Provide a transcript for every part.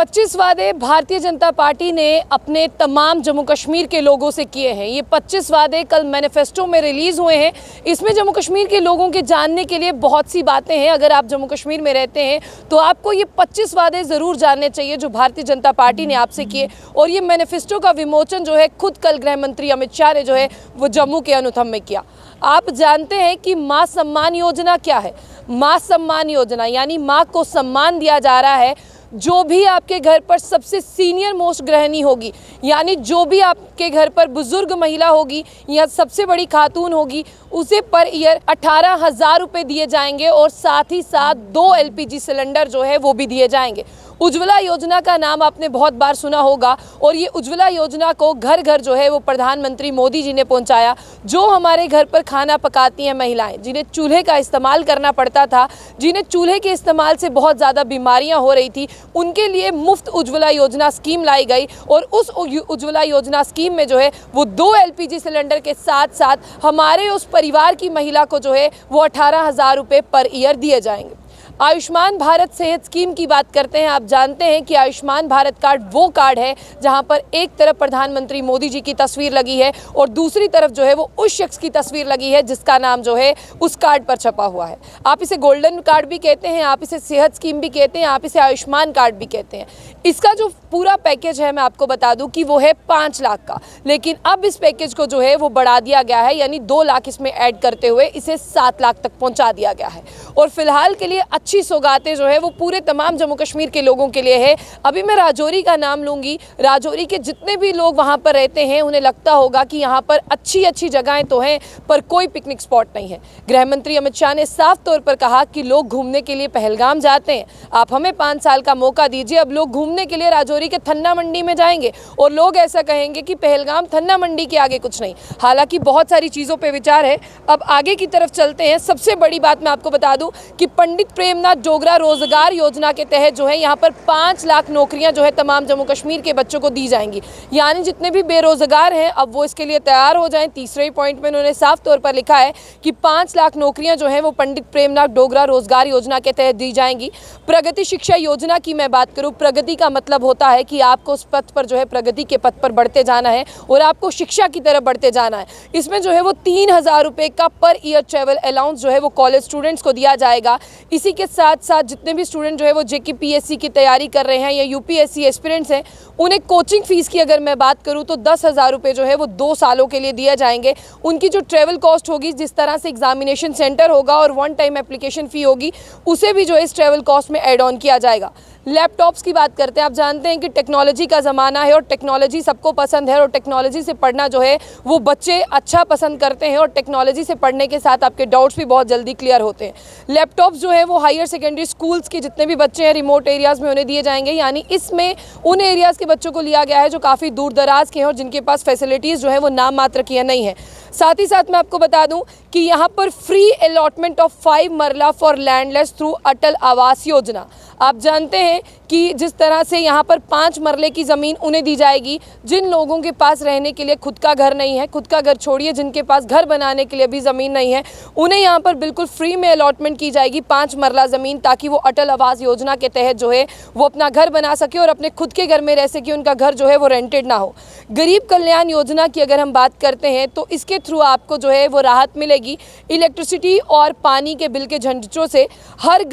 25 वादे भारतीय जनता पार्टी ने अपने तमाम जम्मू कश्मीर के लोगों से किए हैं। ये 25 वादे कल मैनिफेस्टो में रिलीज़ हुए हैं। इसमें जम्मू कश्मीर के लोगों के जानने के लिए बहुत सी बातें हैं। अगर आप जम्मू कश्मीर में रहते हैं तो आपको ये 25 वादे ज़रूर जानने चाहिए जो भारतीय जनता पार्टी ने आपसे किए। और ये मैनिफेस्टो का विमोचन जो है खुद कल गृह मंत्री अमित शाह ने जो है वो जम्मू के अनुथम में किया। आप जानते हैं कि माँ सम्मान योजना क्या है। माँ सम्मान योजना यानी माँ को सम्मान दिया जा रहा है। जो भी आपके घर पर सबसे सीनियर मोस्ट गृहिणी होगी, यानी जो भी आपके घर पर बुजुर्ग महिला होगी या सबसे बड़ी खातून होगी, उसे पर ईयर 18,000 रुपये दिए जाएंगे और साथ ही साथ 2 LPG सिलेंडर जो है वो भी दिए जाएंगे। उज्ज्वला योजना का नाम आपने बहुत बार सुना होगा और ये उज्ज्वला योजना को घर घर जो है वो प्रधानमंत्री मोदी जी ने पहुंचाया। जो हमारे घर पर खाना पकाती हैं महिलाएं, जिन्हें चूल्हे का इस्तेमाल करना पड़ता था, जिन्हें चूल्हे के इस्तेमाल से बहुत ज़्यादा बीमारियां हो रही थी, उनके लिए मुफ्त उज्ज्वला योजना स्कीम लाई गई। और उस उज्ज्वला योजना स्कीम में जो है वो 2 LPG सिलेंडर के साथ साथ हमारे उस परिवार की महिला को जो है वो 18,000 रुपये पर ईयर दिए जाएंगे। आयुष्मान भारत सेहत स्कीम की बात करते हैं। आप जानते हैं कि आयुष्मान भारत कार्ड वो कार्ड है जहां पर एक तरफ प्रधानमंत्री मोदी जी की तस्वीर लगी है और दूसरी तरफ जो है वो उस शख्स की तस्वीर लगी है जिसका नाम जो है उस कार्ड पर छपा हुआ है। आप इसे गोल्डन कार्ड भी कहते हैं, आप इसे सेहत स्कीम भी कहते हैं, आप इसे आयुष्मान कार्ड भी कहते हैं। इसका जो पूरा पैकेज है मैं आपको बता दूं कि वो है 5 लाख का, लेकिन अब इस पैकेज को जो है वो बढ़ा दिया गया है, यानी 2 लाख इसमें ऐड करते हुए इसे 7 लाख तक पहुंचा दिया गया है। और फिलहाल के लिए अच्छी सौगातें जो है वो पूरे तमाम जम्मू कश्मीर के लोगों के लिए है। अभी मैं राजौरी का नाम लूँगी। राजौरी के जितने भी लोग वहाँ पर रहते हैं उन्हें लगता होगा कि यहाँ पर अच्छी अच्छी जगहें तो हैं पर कोई पिकनिक स्पॉट नहीं है। गृह मंत्री अमित शाह ने साफ तौर पर कहा कि लोग घूमने के लिए पहलगाम जाते हैं, आप हमें 5 साल का मौका दीजिए। अब लोग घूमने के लिए राजौरी के थन्ना मंडी में जाएंगे और लोग ऐसा कहेंगे कि पहलगाम थन्ना मंडी के आगे कुछ नहीं। हालांकि बहुत सारी चीज़ों पर विचार है। अब आगे की तरफ चलते हैं। सबसे बड़ी बात मैं आपको बता दूं कि पंडित प्रेमनाथ डोगरा रोजगार योजना के तहत जो है यहाँ पर 5 लाख नौकरियां जो है तमाम जम्मू कश्मीर के बच्चों को दी जाएंगी। यानी जितने भी बेरोजगार हैं अब वो इसके लिए तैयार हो जाएं। तीसरे पॉइंट में उन्होंने साफ तौर पर लिखा है कि 5 लाख नौकरियां जो है वो पंडित प्रेमनाथ डोगरा रोजगार योजना के तहत दी जाएंगी। प्रगति शिक्षा योजना की मैं बात करूँ, प्रगति का मतलब होता है कि आपको उस पथ पर जो है प्रगति के पथ पर बढ़ते जाना है और आपको शिक्षा की तरफ बढ़ते जाना है। इसमें जो है वो 3,000 रुपये का पर ईयर ट्रेवल अलाउंस जो है वो कॉलेज स्टूडेंट्स को दिया जाएगा। इसी के साथ साथ जितने भी स्टूडेंट जो है वो JKPSC की तैयारी कर रहे हैं या UPSC एस्पिरेंट्स हैं, उन्हें कोचिंग फीस की अगर मैं बात करूं तो 10,000 रुपये जो है वो 2 सालों के लिए दिए जाएंगे। उनकी जो ट्रैवल कॉस्ट होगी, जिस तरह से एग्जामिनेशन सेंटर होगा और 1 टाइम एप्लीकेशन फ़ी होगी, उसे भी जो है इस ट्रैवल कॉस्ट में ऐड ऑन किया जाएगा। लैपटॉप्स की बात करते हैं। आप जानते हैं कि टेक्नोलॉजी का ज़माना है और टेक्नोलॉजी सबको पसंद है और टेक्नोलॉजी से पढ़ना जो है वो बच्चे अच्छा पसंद करते हैं और टेक्नोलॉजी से पढ़ने के साथ आपके डाउट्स भी बहुत जल्दी क्लियर होते हैं। लैपटॉप्स जो है वो हायर सेकेंडरी स्कूल्स के जितने भी बच्चे हैं रिमोट एरियाज़ में उन्हें दिए जाएंगे। यानी इसमें उन एरियाज़ के बच्चों को लिया गया है जो काफ़ी दूर दराज के हैं और जिनके पास फैसिलिटीज़ जो है वो नाम मात्र की नहीं है। साथ ही साथ मैं आपको बता दूं कि यहाँ पर फ्री अलॉटमेंट ऑफ 5 मरला फॉर लैंडलेस थ्रू अटल आवास योजना। आप जानते हैं कि जिस तरह से यहाँ पर 5 मरले की ज़मीन उन्हें दी जाएगी जिन लोगों के पास रहने के लिए खुद का घर नहीं है, खुद का घर छोड़िए जिनके पास घर बनाने के लिए भी ज़मीन नहीं है, उन्हें यहाँ पर बिल्कुल फ्री में अलॉटमेंट की जाएगी 5 मरला ज़मीन, ताकि वो अटल आवास योजना के तहत जो है वो अपना घर बना सके और अपने खुद के घर में रह सके, उनका घर जो है वो रेंटेड ना हो। गरीब कल्याण योजना की अगर हम बात करते हैं तो इसके थ्रू आपको जो है वो राहत मिलेगी इलेक्ट्रिसिटी और पानी के बिल के झंझटों से। हर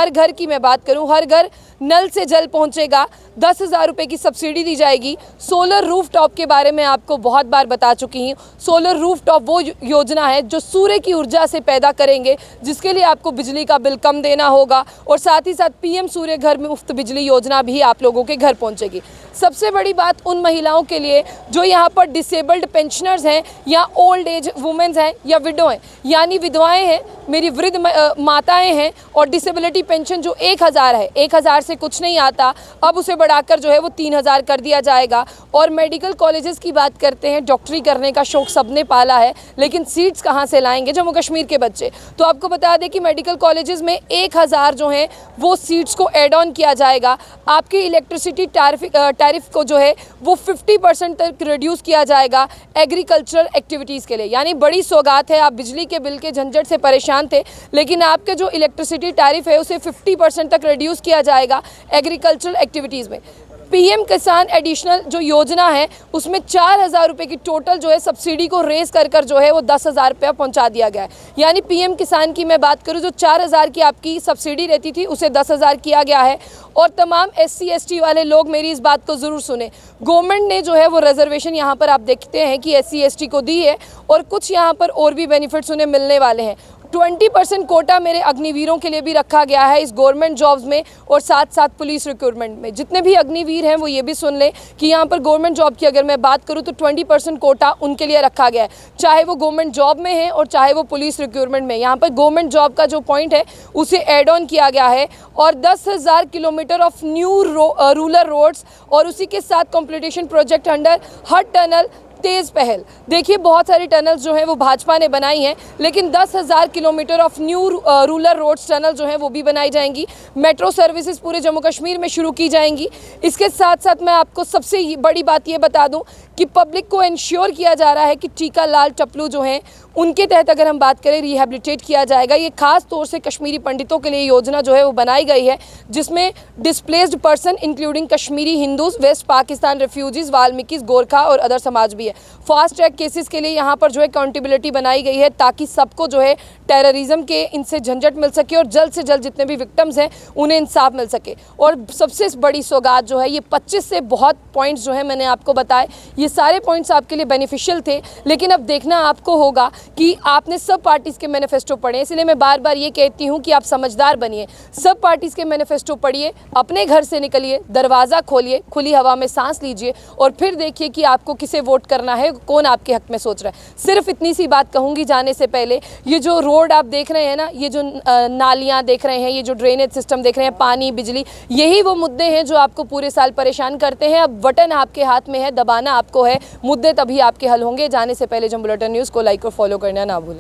घर की मैं बात करूं, हर घर नल से जल पहुंचेगा। 10,000 रुपये की सब्सिडी दी जाएगी। सोलर रूफटॉप के बारे में आपको बहुत बार बता चुकी हूँ। सोलर रूफटॉप वो योजना है जो सूर्य की ऊर्जा से पैदा करेंगे, जिसके लिए आपको बिजली का बिल कम देना होगा और साथ ही साथ PM सूर्य घर में मुफ्त बिजली योजना भी आप लोगों के घर पहुँचेगी। सबसे बड़ी बात उन महिलाओं के लिए जो यहाँ पर डिसेबल्ड पेंशनर्स हैं या ओल्ड एज वुमेन्स हैं या विडो हैं, यानी विधवाएं हैं, मेरी वृद्ध माताएं हैं और डिसेबिलिटी पेंशन जो 1,000 है, 1,000 से कुछ नहीं आता, अब उसे बढ़ाकर जो है वो 3,000 कर दिया जाएगा। और मेडिकल कॉलेजेस की बात करते हैं। डॉक्टरी करने का शौक़ सबने पाला है, लेकिन सीट्स कहाँ से लाएंगे जम्मू कश्मीर के बच्चे? तो आपको बता दें कि मेडिकल कॉलेजेस में 1,000 जो हैं वो सीट्स को ऐड ऑन किया जाएगा। आपकी इलेक्ट्रिसिटी टैरिफ को जो है वो 50% 50% तक रिड्यूस किया जाएगा एग्रीकल्चरल एक्टिविटीज़ के लिए। यानी बड़ी सौगात है, आप बिजली के बिल के झंझट से परेशान थे, लेकिन आपके जो इलेक्ट्रिसिटी टैरिफ है उसे 50% तक रिड्यूस किया जाएगा एग्रीकल्चरल एक्टिविटीज़ में। पीएम किसान एडिशनल जो योजना है उसमें 4,000 रुपये की टोटल जो है सब्सिडी को रेस कर जो है वो 10,000 रुपया पहुँचा दिया गया है। यानी पीएम किसान की मैं बात करूँ, जो 4,000 की आपकी सब्सिडी रहती थी उसे 10,000 किया गया है। और तमाम SC ST वाले लोग मेरी इस बात को ज़रूर सुने, गवर्नमेंट ने जो है वो रिजर्वेशन यहाँ पर आप देखते हैं कि SC ST को दी है, और कुछ यहाँ पर और भी बेनिफिट्स उन्हें मिलने वाले हैं। 20% कोटा मेरे अग्निवीरों के लिए भी रखा गया है इस गवर्नमेंट जॉब्स में, और साथ साथ पुलिस रिक्रूटमेंट में। जितने भी अग्निवीर हैं वो ये भी सुन लें कि यहाँ पर गवर्नमेंट जॉब की अगर मैं बात करूँ तो 20% कोटा उनके लिए रखा गया है, चाहे वो गवर्नमेंट जॉब में है और चाहे वो पुलिस रिक्रूटमेंट में। यहाँ पर गवर्नमेंट जॉब का जो पॉइंट है उसे एड ऑन किया गया है, और 10,000 kilometre of new rural roads, और उसी के साथ कॉम्पिटिशन प्रोजेक्ट अंडर हर टनल तेज़ पहल। देखिए बहुत सारी टनल्स जो हैं वो भाजपा ने बनाई हैं, लेकिन 10,000 kilometre of new rural roads tunnel जो हैं वो भी बनाई जाएंगी। मेट्रो सर्विसेज पूरे जम्मू कश्मीर में शुरू की जाएंगी। इसके साथ साथ मैं आपको सबसे बड़ी बात ये बता दूं कि पब्लिक को इंश्योर किया जा रहा है कि टीका लाल टपलू जो हैं उनके तहत अगर हम बात करें रिहैबिलिटेट किया जाएगा। ये खास तौर से कश्मीरी पंडितों के लिए योजना जो है वो बनाई गई है, जिसमें displaced person including Kashmiri Hindus, west Pakistan refugees, Valmikis, Gorkha और अदर समाज भी है। फास्ट ट्रैक केसेस के लिए यहाँ पर जो है अकाउंटेबिलिटी बनाई गई है, ताकि सबको जो है टेररिज्म के इनसे झंझट मिल सके और जल्द से जल्द जितने भी विक्टिम्स हैं उन्हें इंसाफ मिल सके। और सबसे बड़ी सौगात जो है, ये 25 से बहुत पॉइंट्स जो है मैंने आपको बताए, ये सारे पॉइंट्स आपके लिए बेनिफिशियल थे। लेकिन अब देखना आपको होगा कि आपने सब पार्टीज़ के मैनिफेस्टो पढ़े, इसलिए मैं बार बार ये कहती हूँ कि आप समझदार बनिए, सब पार्टीज़ के मैनिफेस्टो पढ़िए, अपने घर से निकलिए, दरवाज़ा खोलिए, खुली हवा में सांस लीजिए, और फिर देखिए कि आपको किसे वोट करना है, कौन आपके हक में सोच रहा है। सिर्फ इतनी सी बात कहूँगी जाने से पहले, ये जो रोड आप देख रहे हैं ना, ये जो नालियाँ देख रहे हैं, ये जो ड्रेनेज सिस्टम देख रहे हैं, पानी, बिजली, यही वो मुद्दे हैं जो आपको पूरे साल परेशान करते हैं। अब बटन आपके हाथ में है, दबाना आपको है, मुद्दे तभी आपके हल होंगे। जाने से पहले जम्मू बुलेटिन न्यूज़ को लाइक और फॉलो करना ना भूलें।